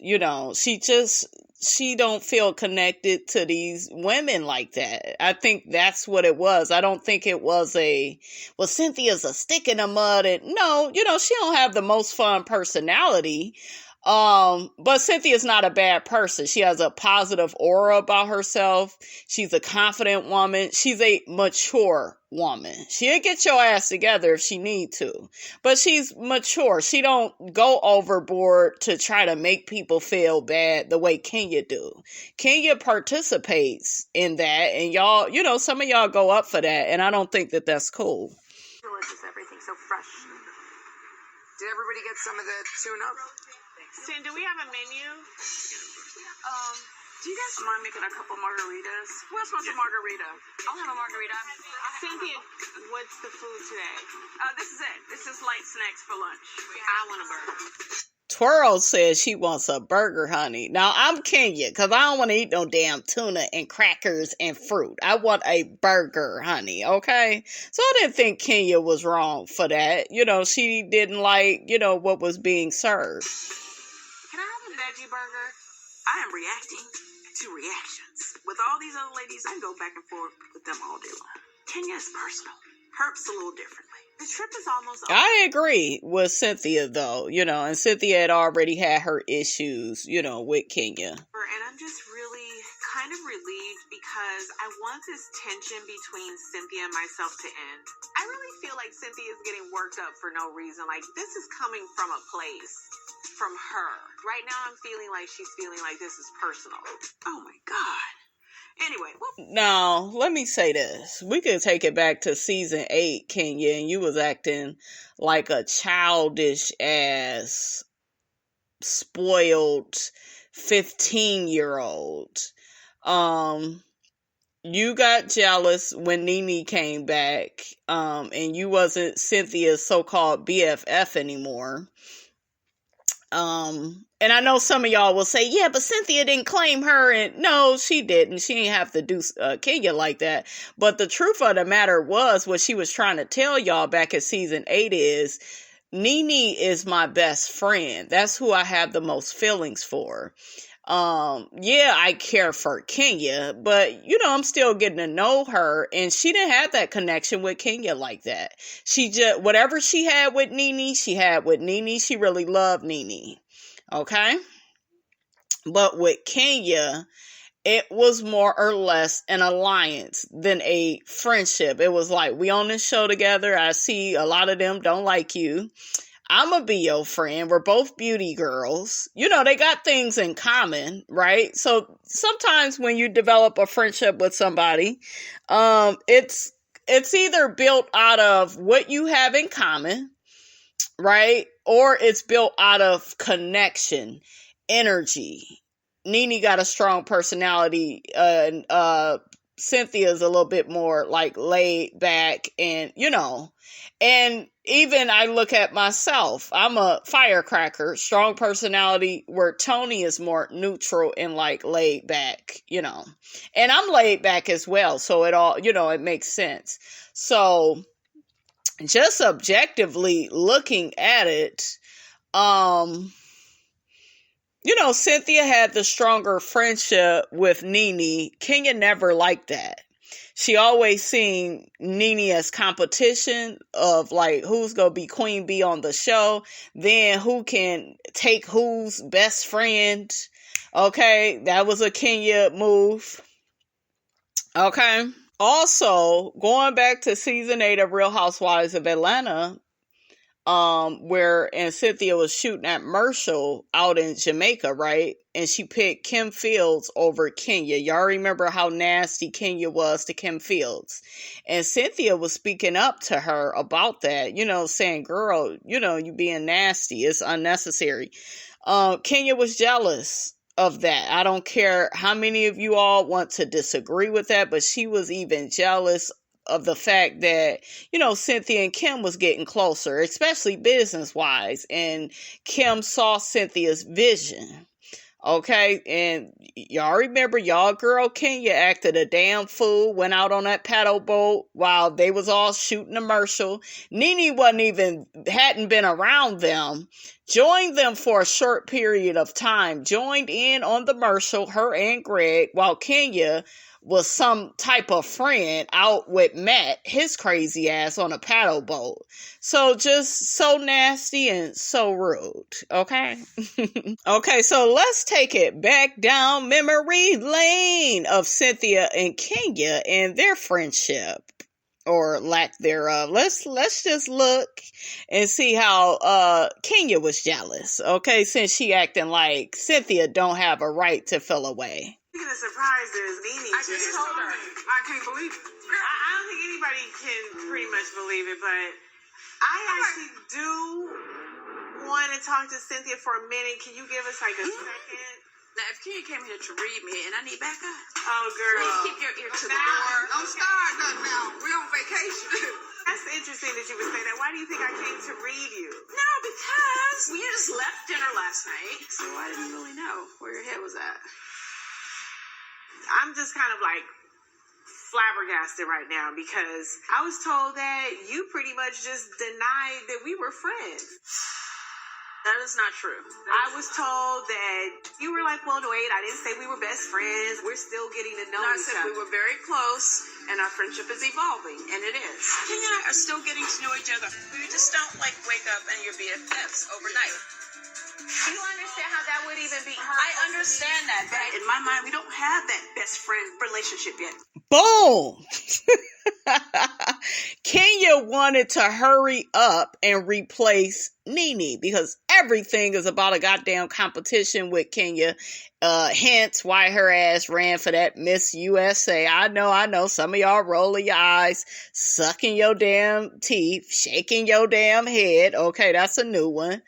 She don't feel connected to these women like that. I think that's what it was. I don't think it was Cynthia's a stick in the mud. And no, she don't have the most fun personality. But Cynthia's not a bad person. She has a positive aura about herself. She's a confident woman. She's a mature woman. She'll get your ass together if she need to. But she's mature. She don't go overboard to try to make people feel bad the way Kenya do. Kenya participates in that, and y'all, some of y'all go up for that, and I don't think that that's cool. Delicious, everything so fresh. Did everybody get some of the tuna? Sin, do we have a menu? Do you guys mind making a couple margaritas? Who else wants a margarita? I'll have a margarita. Cynthia, what's the food today? This is it. This is light snacks for lunch. I want a burger. Twirl says she wants a burger, honey. Now, I'm Kenya, because I don't want to eat no damn tuna and crackers and fruit. I want a burger, honey, okay? So I didn't think Kenya was wrong for that. You know, she didn't like, you know, what was being served. Can I have a veggie burger? I am reacting to reactions. With all these other ladies, I go back and forth with them all day long. Kenya is personal. Hurts a little differently. The trip is almost over. I agree with Cynthia, though, you know, and Cynthia had already had her issues, you know, with Kenya. And I'm just really kind of relieved because I want this tension between Cynthia and myself to end. I really feel like Cynthia is getting worked up for no reason. Like, this is coming from a place, from her. Right now, I'm feeling like she's feeling like this is personal. Oh my God. Anyway, now let me say this: we could take it back to season 8, Kenya, and you was acting like a childish ass, spoiled 15-year-old. You got jealous when Nene came back, and you wasn't Cynthia's so-called BFF anymore. And I know some of y'all will say, yeah, but Cynthia didn't claim her. And no, she didn't. She didn't have to do Kenya like that. But the truth of the matter was, what she was trying to tell y'all back in season 8 is, Nene is my best friend. That's who I have the most feelings for. Yeah, I care for Kenya, but you know, I'm still getting to know her, and she didn't have that connection with Kenya like that. She just, whatever she had with Nene, she had with Nene. She really loved Nene. Okay? But with Kenya, it was more or less an alliance than a friendship. It was like, we on this show together. I see a lot of them don't like you. I'm going to be your friend. We're both beauty girls. You know, they got things in common, right? So sometimes when you develop a friendship with somebody, it's either built out of what you have in common, right? Or it's built out of connection, energy. Nene got a strong personality, and Cynthia's a little bit more like laid back, and you know, and even I look at myself, I'm a firecracker, strong personality, where Tony is more neutral and like laid back, you know, and I'm laid back as well. So it all, you know, it makes sense. So just objectively looking at it, you know, Cynthia had the stronger friendship with Nene. Kenya never liked that. She always seen Nene as competition of like who's going to be queen bee on the show. Then who can take who's best friend. Okay. That was a Kenya move. Okay. Also, going back to season 8 of Real Housewives of Atlanta, where Cynthia was shooting at Marshall out in Jamaica, right? And she picked Kim Fields over Kenya. Y'all remember how nasty Kenya was to Kim Fields. And Cynthia was speaking up to her about that, you know, saying, girl, you know, you being nasty. It's unnecessary. Kenya was jealous of that. I don't care how many of you all want to disagree with that, but she was even jealous of the fact that, you know, Cynthia and Kim was getting closer, especially business-wise, and Kim saw Cynthia's vision. Okay, and y'all remember y'all girl Kenya acted a damn fool, went out on that paddle boat while they was all shooting a Marshall. Nene hadn't been around them, joined them for a short period of time, joined in on the Marshall, her and Greg, while Kenya was some type of friend out with Matt, his crazy ass, on a paddle boat. So just so nasty and so rude. Okay. Okay. So let's take it back down memory lane of Cynthia and Kenya and their friendship, or lack thereof. Let's just look and see how Kenya was jealous. Okay. Since she acting like Cynthia don't have a right to feel away. Speaking of surprises, Nene I just told her. I can't believe it. I don't think anybody can pretty much believe it, but I actually do want to talk to Cynthia for a minute. Can you give us like a second? now if Kenya came here to read me and I need backup, Oh, girl. please keep your ear to the door. Don't start nothing now. We're on vacation. That's interesting that you would say that. Why do you think I came to read you? No, because you just left dinner last night, so I didn't really know where your head was at. I'm just kind of like flabbergasted right now because I was told that you pretty much just denied that we were friends. That is not true. I was told that you were like, well, wait, I didn't say we were best friends. We're still getting to know No, I each said other. we were very close, and our friendship is evolving, and it is. Kenya and I are still getting to know each other. We just don't like wake up and you're BFFs overnight. Do you understand how that would even be hurtful? I understand that, but in my mind, we don't have that best friend relationship yet. Boom! Kenya wanted to hurry up and replace Nene because everything is about a goddamn competition with Kenya. Hence why her ass ran for that Miss USA. I know. Some of y'all rolling your eyes, sucking your damn teeth, shaking your damn head. Okay, that's a new one.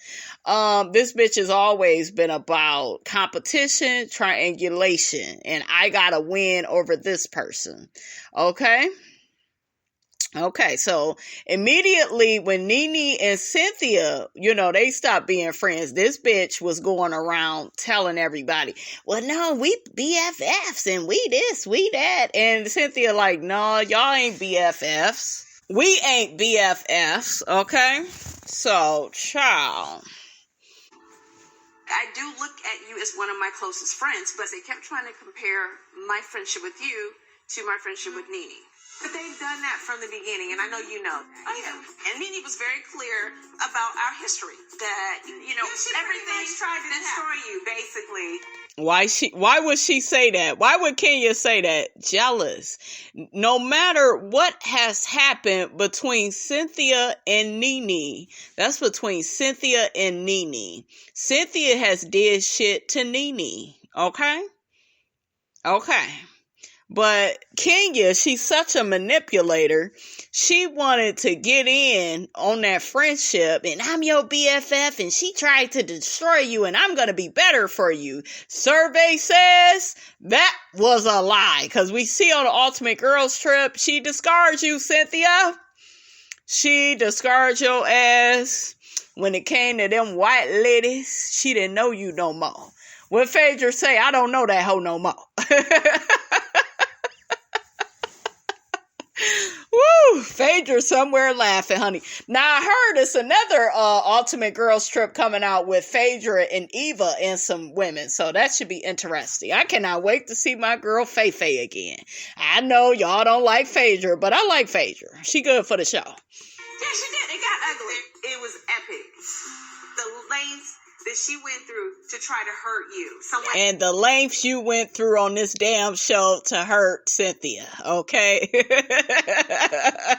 This bitch has always been about competition, triangulation, and I gotta win over this person. Okay, so immediately when Nene and Cynthia, they stopped being friends, this bitch was going around telling everybody, well, no, we BFFs and we this, we that. And Cynthia like, no, y'all ain't BFFs. We ain't BFFs, okay? So, child. I do look at you as one of my closest friends, but they kept trying to compare my friendship with you to my friendship with Nene. But they've done that from the beginning, and I know you know that. Oh, yeah. And Nene was very clear about our history, that, everything tried to destroy you, basically. Why would she say that? Why would Kenya say that? Jealous. No matter what has happened between Cynthia and Nene, that's between Cynthia and Nene. Cynthia has did shit to Nene. Okay? But Kenya, she's such a manipulator. She wanted to get in on that friendship, and I'm your BFF, and she tried to destroy you, and I'm going to be better for you. Survey says that was a lie, because we see on the Ultimate Girls Trip, she discards you, Cynthia. She discards your ass. When it came to them white ladies, she didn't know you no more. What Phaedra say, I don't know that hoe no more. Woo! Phaedra somewhere laughing, honey. Now I heard it's another Ultimate Girls Trip coming out with Phaedra and Eva and some women, so that should be interesting. I cannot wait to see my girl Faye again. I know y'all don't like Phaedra, but I like Phaedra. She good for the show. Yeah, she did. It got ugly. It was epic. The lengths that she went through to try to hurt you. And the lengths you went through on this damn show to hurt Cynthia, okay? That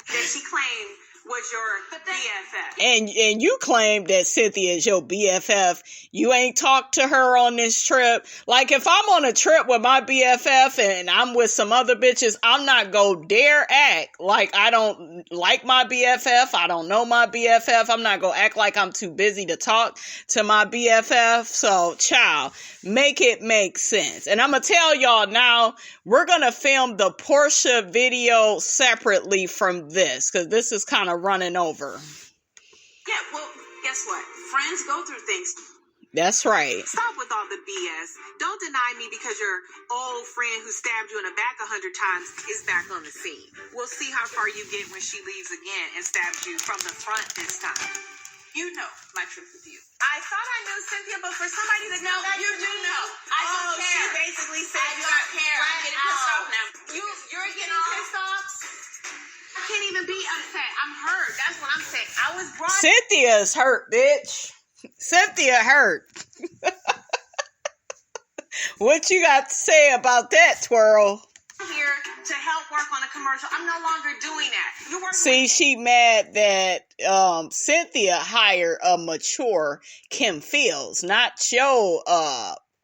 she claimed was your BFF. And you claim that Cynthia is your BFF. You ain't talked to her on this trip. Like, if I'm on a trip with my BFF and I'm with some other bitches, I'm not gonna dare act like I don't like my BFF. I don't know my BFF. I'm not gonna act like I'm too busy to talk to my BFF. So, child, make it make sense. And I'm gonna tell y'all now, we're gonna film the Portia video separately from this, because this is kind of running over. Yeah, well, guess what? Friends go through things. That's right. Stop with all the BS. Don't deny me because your old friend who stabbed you in the back 100 times is back on the scene. We'll see how far you get when she leaves again and stabs you from the front this time. You know my truth with you. I thought I knew Cynthia, but for somebody to No, you do know. I don't care. She basically said I don't care. I'm getting pissed off now. You're getting pissed off? I can't even be upset. I'm hurt. That's what I'm saying. I was brought. Cynthia's hurt, bitch. Cynthia hurt. What you got to say about that, Twirl? I'm here to help work on a commercial. I'm no longer doing that. You're working. See, she mad that Cynthia hired a mature Kim Fields, not your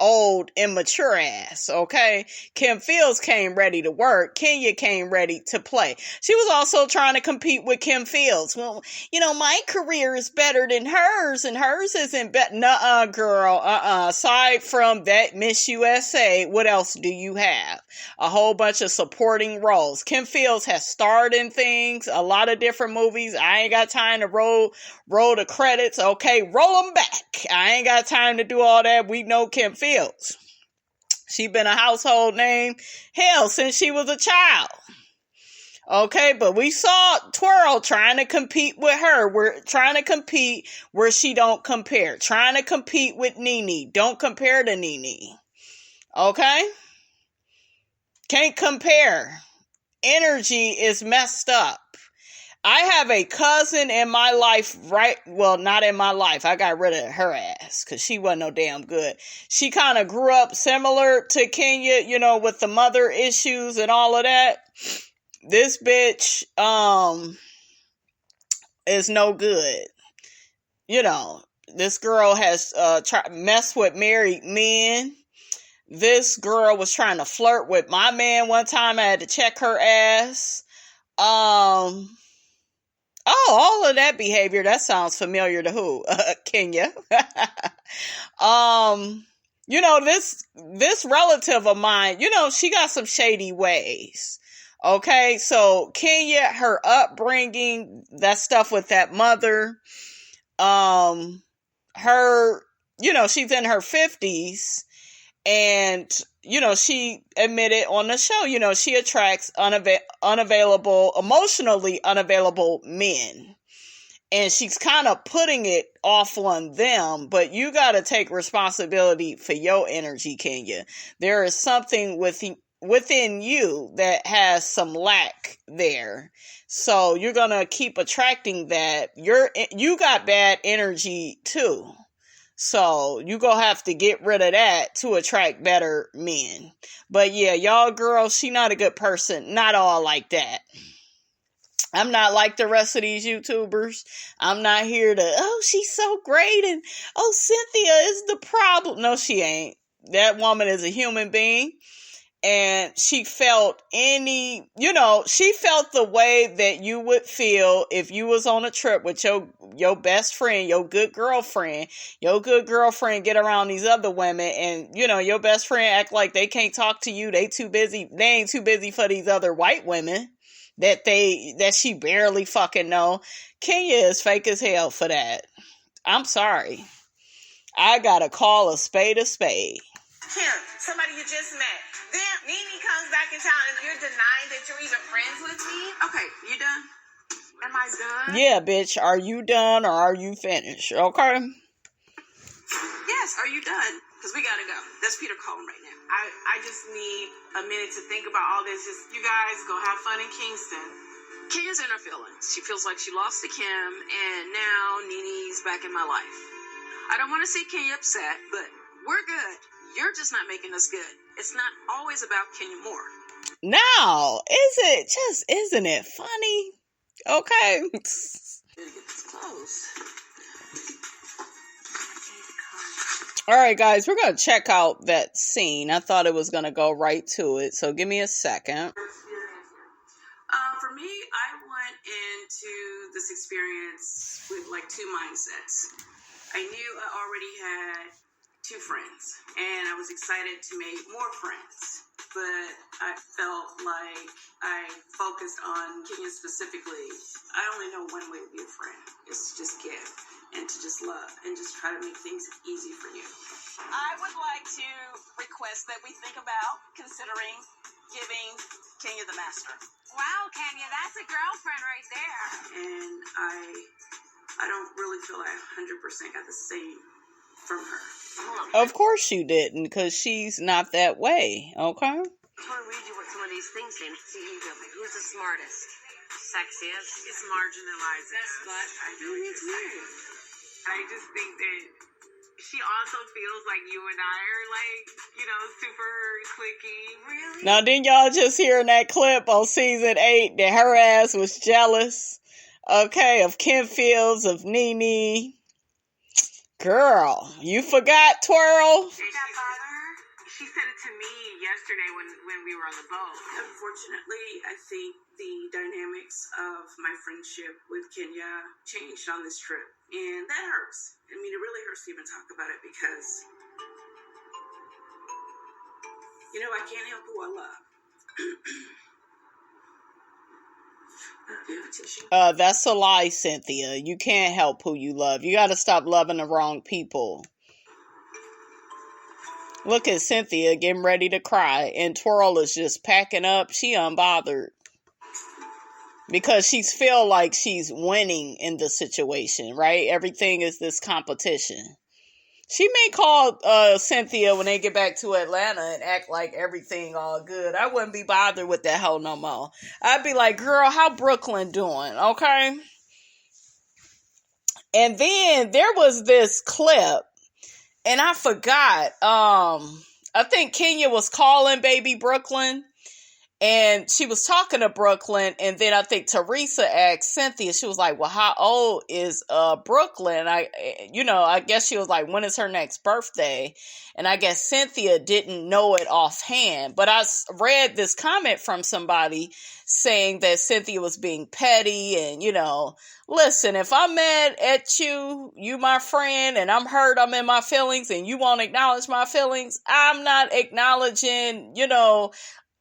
old, immature ass, okay? Kim Fields came ready to work. Kenya came ready to play. She was also trying to compete with Kim Fields. Well, my career is better than hers, and hers isn't better. Nuh-uh, girl. Aside from that Miss USA, what else do you have? A whole bunch of supporting roles. Kim Fields has starred in things, a lot of different movies. I ain't got time to roll the credits. Okay, roll them back. I ain't got time to do all that. We know Kim Fields. She been a household name, hell, since she was a child. Okay, but we saw Twirl trying to compete with her. We're trying to compete where she don't compare. Trying to compete with Nene. Don't compare to Nene. Okay? Can't compare. Energy is messed up. I have a cousin in my life, not in my life. I got rid of her ass because she wasn't no damn good. She kind of grew up similar to Kenya, with the mother issues and all of that. This bitch, is no good. This girl has, messed with married men. This girl was trying to flirt with my man one time. I had to check her ass. All of that behavior, that sounds familiar to who? Kenya. This relative of mine, she got some shady ways. Okay, so Kenya, her upbringing, that stuff with that mother, she's in her 50s, and, she admitted on the show, she attracts emotionally unavailable men. And she's kind of putting it off on them, but you got to take responsibility for your energy, Kenya. There is something within you that has some lack there. So you're going to keep attracting that. You got bad energy too. So you going to have to get rid of that to attract better men. But yeah, y'all girls, she not a good person. Not all like that. I'm not like the rest of these YouTubers. I'm not here to, she's so great and, Cynthia is the problem. No, she ain't. That woman is a human being. And she felt she felt the way that you would feel if you was on a trip with your best friend, your good girlfriend get around these other women and, your best friend act like they can't talk to you. They ain't too busy for these other white women that she barely fucking know. Kenya is fake as hell for that. I'm sorry. I gotta call a spade a spade. Kim, somebody you just met. Then Nene comes back in town and you're denying that you're even friends with me? Okay, you done? Am I done? Yeah, bitch. Are you done or are you finished? Okay? Yes, are you done? Because we gotta go. That's Peter calling right now. I just need a minute to think about all this. Just, you guys go have fun in Kingston. Kenya's in her feelings. She feels like she lost to Kim, and now Nene's back in my life. I don't want to see Kenya upset, but we're good. You're just not making us good. It's not always about Kenya Moore. No, isn't it funny? Okay. Gotta get this close. Alright guys, we're going to check out that scene. I thought it was going to go right to it, so give me a second. For me, I went into this experience with like two mindsets. I knew I already had two friends, and I was excited to make more friends, but I felt like I focused on Kenya specifically. I only know one way to be a friend, is to just give and to just love and just try to make things easy for you. I would like to request that we think about considering giving Kenya the master. Wow, Kenya, that's a girlfriend right there. And I don't really feel I 100% got the same from her. Of course you didn't, because she's not that way, okay? I want to read you what some of these things say and see who you feel like. Who's the smartest? Sexiest? It's marginalizing. That's what I really do. I just think that she also feels like you and I are like, super cliquey. Really? Now, didn't y'all just hear in that clip on season 8 that her ass was jealous, okay, of Kim Fields, of Nene? Girl, you forgot Twirl? Did that bother her? she said it to me yesterday when we were on the boat. Unfortunately, I think the dynamics of my friendship with Kenya changed on this trip. And that hurts. I mean, it really hurts to even talk about it because, I can't help who I love. That's a lie, Cynthia. You can't help who you love. You got to stop loving the wrong people. Look at Cynthia getting ready to cry, and Twirl is just packing up. She unbothered because she's feel like she's winning in the situation, right? Everything is this competition. She may call Cynthia when they get back to Atlanta and act like everything all good. I wouldn't be bothered with that hell no more. I'd be like, girl, how Brooklyn doing? Okay. And then there was this clip, and I forgot. I think Kenya was calling baby Brooklyn, and she was talking to Brooklyn, and then I think Teresa asked Cynthia, she was like, well, how old is Brooklyn? I guess she was like, when is her next birthday? And I guess Cynthia didn't know it offhand, but I read this comment from somebody saying that Cynthia was being petty, and, listen, if I'm mad at you, you my friend, and I'm hurt, I'm in my feelings, and you won't acknowledge my feelings, I'm not acknowledging,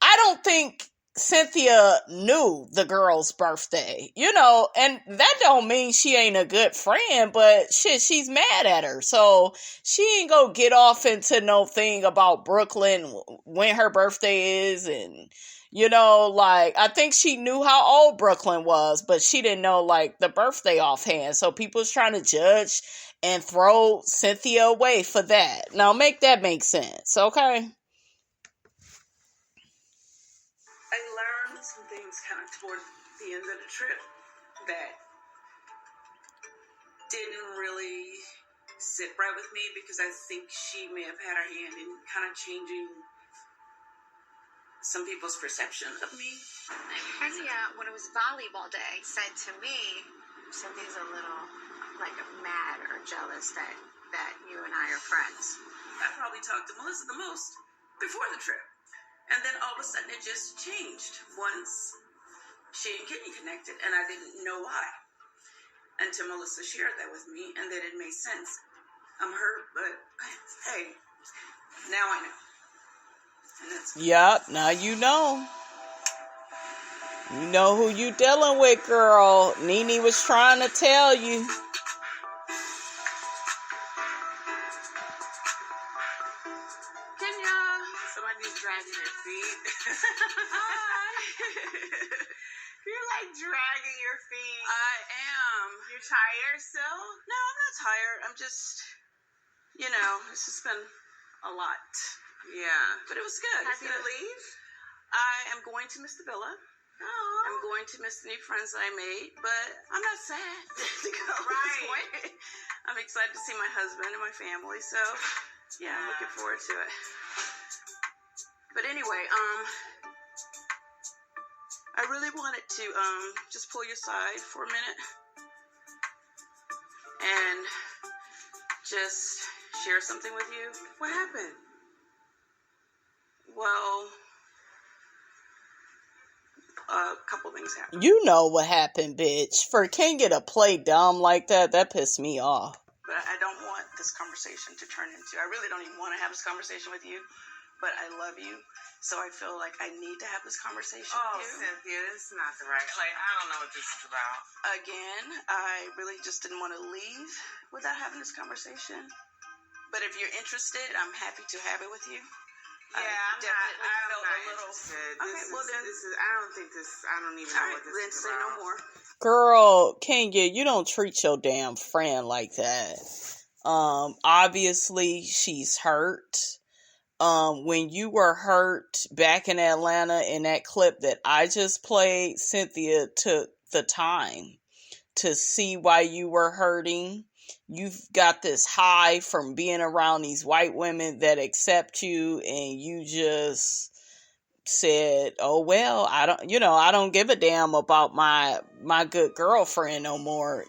I don't think Cynthia knew the girl's birthday, and that don't mean she ain't a good friend, but shit, she's mad at her. So she ain't gonna get off into no thing about Brooklyn when her birthday is. And, I think she knew how old Brooklyn was, but she didn't know the birthday offhand. So people's trying to judge and throw Cynthia away for that. Now make that make sense, okay? I learned some things kind of toward the end of the trip that didn't really sit right with me because I think she may have had her hand in kind of changing some people's perception of me. Cynthia, when it was volleyball day, said to me, Cynthia's a little mad or jealous that you and I are friends. I probably talked to Melissa the most before the trip. And then all of a sudden it just changed once she and Kitty connected, and I didn't know why until Melissa shared that with me, and then it made sense. I'm hurt, but hey, now I know. And that's Yep, now you know. You know who you dealing with, girl. Nene was trying to tell you. Somebody's dragging your feet. You're dragging your feet. I am. You're tired still? No, I'm not tired. I'm just, it's just been a lot. Yeah. But it was good. Happy to leave? I am going to miss the villa. Oh. I'm going to miss the new friends that I made, but I'm not sad to go this way. I'm excited to see my husband and my family, so yeah, I'm looking forward to it. But anyway, I really wanted to just pull you aside for a minute and just share something with you. What happened? Well, a couple things happened. You know what happened, bitch. For Kenya to play dumb like that pissed me off. But I don't want this conversation to turn into, I really don't even want to have this conversation with you, but I love you, so I feel like I need to have this conversation with you. Cynthia, this is not the right, I don't know what this is about. Again, I really just didn't want to leave without having this conversation, but if you're interested, I'm happy to have it with you. Yeah, I'm not interested. Okay, well then. I don't even know what this is say about. no more. Girl, Kenya, you don't treat your damn friend like that. Obviously she's hurt. When you were hurt back in Atlanta in that clip that I just played, Cynthia took the time to see why you were hurting. You've got this high from being around these white women that accept you, and you just said, oh, well, I don't give a damn about my good girlfriend no more,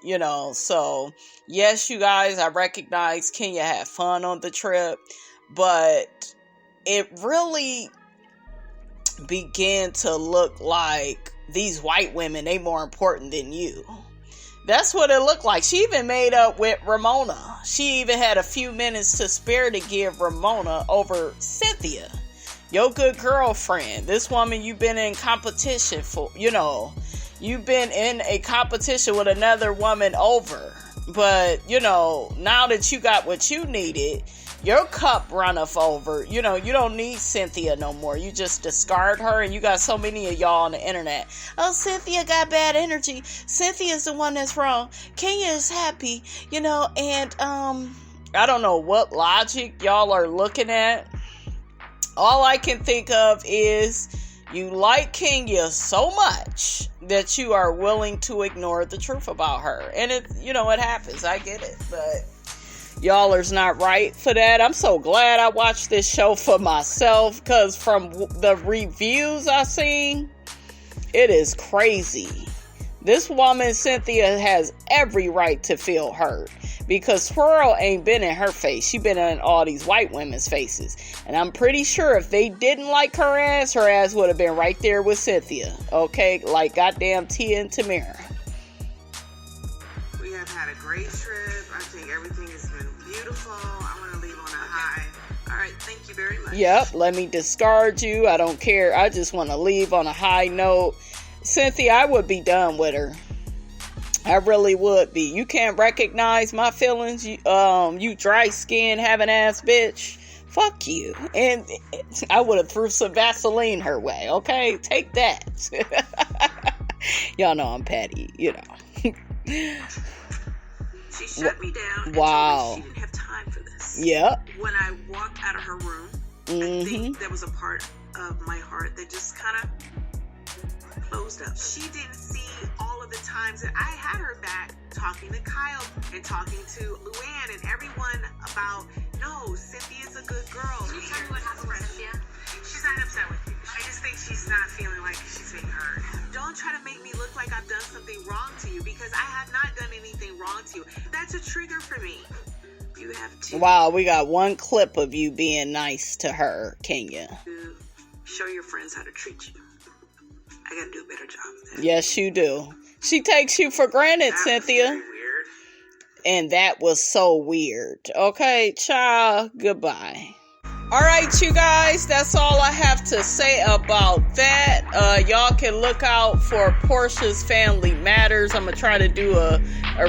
So, yes, you guys, I recognize Kenya had fun on the trip, but it really began to look like these white women, they more important than you. That's what it looked like. She even made up with Ramona. She even had a few minutes to spare to give Ramona over Cynthia, your good girlfriend. This woman you've been in competition for, you've been in a competition with another woman over. But, now that you got what you needed, your cup runneth over. You don't need Cynthia no more. You just discard her, and you got so many of y'all on the internet. Oh, Cynthia got bad energy. Cynthia's the one that's wrong. Kenya is happy, and I don't know what logic y'all are looking at. All I can think of is you like Kenya so much that you are willing to ignore the truth about her. And it happens. I get it, but y'all is not right for that. I'm so glad I watched this show for myself, because from the reviews I seen, it is crazy. This woman, Cynthia, has every right to feel hurt, because Swirl ain't been in her face. She been in all these white women's faces. And I'm pretty sure if they didn't like her ass would have been right there with Cynthia. Okay? Like goddamn Tia and Tamara. We have had a great trip. I think everything has been beautiful. I want to leave on a high. All right, thank you very much. Yep, let me discard you. I don't care. I just want to leave on a high note. Cynthia, I would be done with her. I really would be. You can't recognize my feelings. You dry skin having ass bitch. Fuck you. And I would have threw some Vaseline her way. Okay, take that. Y'all know I'm petty. She shut me down. And wow. Told me she didn't have time for this. Yep. When I walked out of her room, I think there was a part of my heart that just kind of closed up. She didn't see all of the times that I had her back talking to Kyle and talking to Luann and everyone about, no, Cynthia's a good girl. Can you tell me what happened with Cynthia? She's not upset with you. I just think she's not feeling like she's being heard. Don't try to make me look like I've done something wrong to you, because I have not done anything wrong to you. That's a trigger for me. You have to. Wow, we got one clip of you being nice to her, Kenya. Show your friends how to treat you. I gotta do a better job of that. Yes, you do. She takes you for granted, That Cynthia. was very weird. And that was so weird. Okay, ciao. Goodbye. All right, you guys, that's all I have to say about that. Y'all can look out for Portia's Family Matters. I'm going to try to do a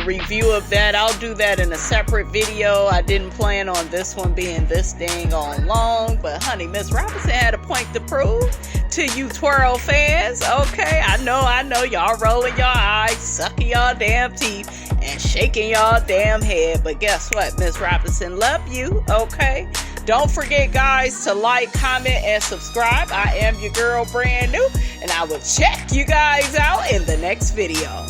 review of that. I'll do that in a separate video. I didn't plan on this one being this dang on long. But, honey, Miss Robinson had a point to prove to you Twirl fans. Okay, I know. Y'all rolling y'all eyes, sucking y'all damn teeth, and shaking y'all damn head. But guess what? Miss Robinson love you, okay? Don't forget, guys, to like, comment, and subscribe. I am your girl, brand new, and I will check you guys out in the next video.